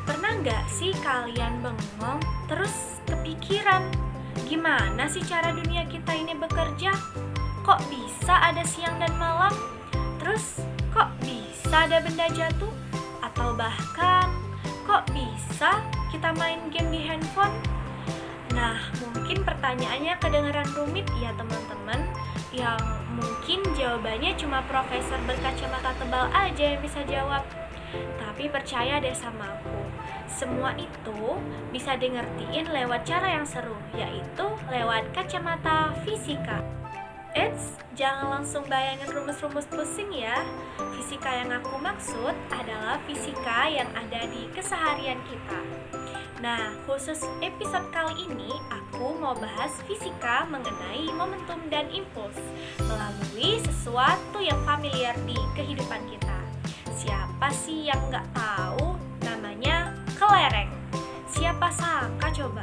Pernah nggak sih kalian bengong terus kepikiran, gimana sih cara dunia kita ini bekerja? Kok bisa ada siang dan malam? Terus kok bisa ada benda jatuh? Atau bahkan kok bisa kita main game di handphone? Nah, mungkin pertanyaannya kedengaran rumit ya teman-teman, yang mungkin jawabannya cuma profesor berkacamata tebal aja yang bisa jawab. Tapi percaya deh sama aku, semua itu bisa dingertiin lewat cara yang seru, yaitu lewat kacamata fisika. Eits, jangan langsung bayangin rumus-rumus pusing ya. Fisika yang aku maksud adalah fisika yang ada di keseharian kita. Nah, khusus episode kali ini aku mau bahas fisika mengenai momentum dan impuls melalui sesuatu yang familiar di kehidupan kita. Siapa sih yang nggak tahu namanya kelereng? Siapa sangka coba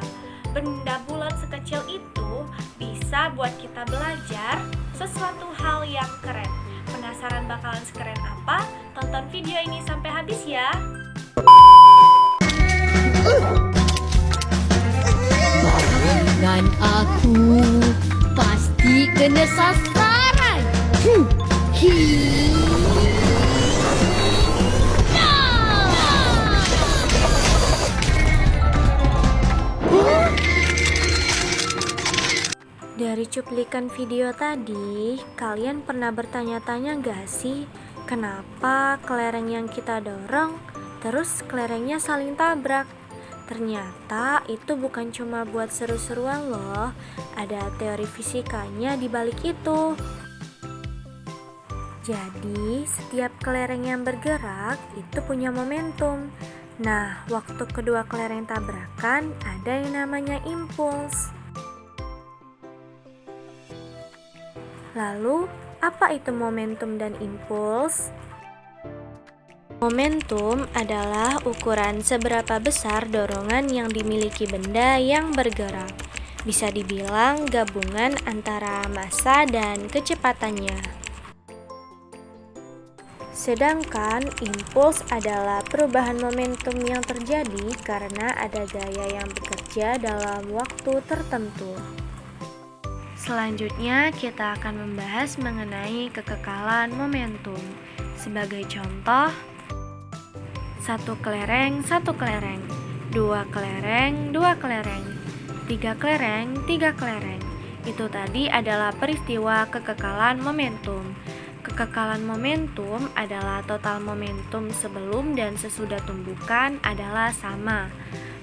benda bulat sekecil itu bisa buat kita belajar sesuatu hal yang keren. Penasaran bakalan sekeren apa? Tonton video ini sampai habis ya. Barengan aku pasti kena sasaran. Dari cuplikan video tadi, kalian pernah bertanya-tanya gak sih, kenapa kelereng yang kita dorong, terus kelerengnya saling tabrak? Ternyata itu bukan cuma buat seru-seruan loh, ada teori fisikanya di balik itu. Jadi, setiap kelereng yang bergerak itu punya momentum. Nah, waktu kedua kelereng tabrakan, ada yang namanya impuls. Lalu, apa itu momentum dan impuls? Momentum adalah ukuran seberapa besar dorongan yang dimiliki benda yang bergerak. Bisa dibilang gabungan antara massa dan kecepatannya. Sedangkan impuls adalah perubahan momentum yang terjadi karena ada gaya yang bekerja dalam waktu tertentu. Selanjutnya kita akan membahas mengenai kekekalan momentum. Sebagai contoh, satu kelereng, dua kelereng, tiga kelereng. Itu tadi adalah peristiwa kekekalan momentum. Kekekalan momentum adalah total momentum sebelum dan sesudah tumbukan adalah sama.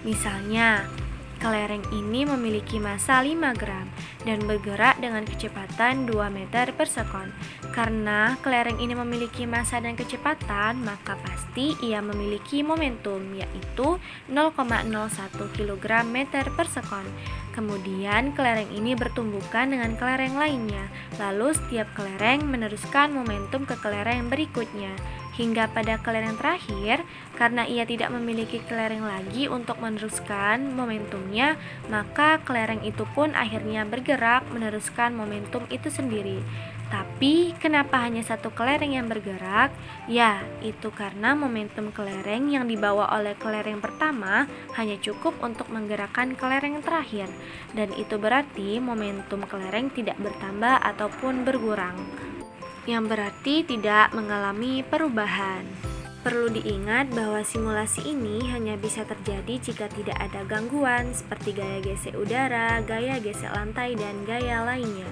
Misalnya, kelereng ini memiliki massa 5 gram dan bergerak dengan kecepatan 2 meter per sekon. Karena kelereng ini memiliki massa dan kecepatan, maka pasti ia memiliki momentum, yaitu 0,01 kg meter per sekon. Kemudian kelereng ini bertumbukan dengan kelereng lainnya. Lalu setiap kelereng meneruskan momentum ke kelereng berikutnya. Hingga pada kelereng terakhir, karena ia tidak memiliki kelereng lagi untuk meneruskan momentumnya, maka kelereng itu pun akhirnya bergerak meneruskan momentum itu sendiri. Tapi, kenapa hanya satu kelereng yang bergerak? Ya, itu karena momentum kelereng yang dibawa oleh kelereng pertama hanya cukup untuk menggerakkan kelereng terakhir. Dan itu berarti momentum kelereng tidak bertambah ataupun berkurang, yang berarti tidak mengalami perubahan. Perlu diingat bahwa simulasi ini hanya bisa terjadi jika tidak ada gangguan seperti gaya gesek udara, gaya gesek lantai, dan gaya lainnya.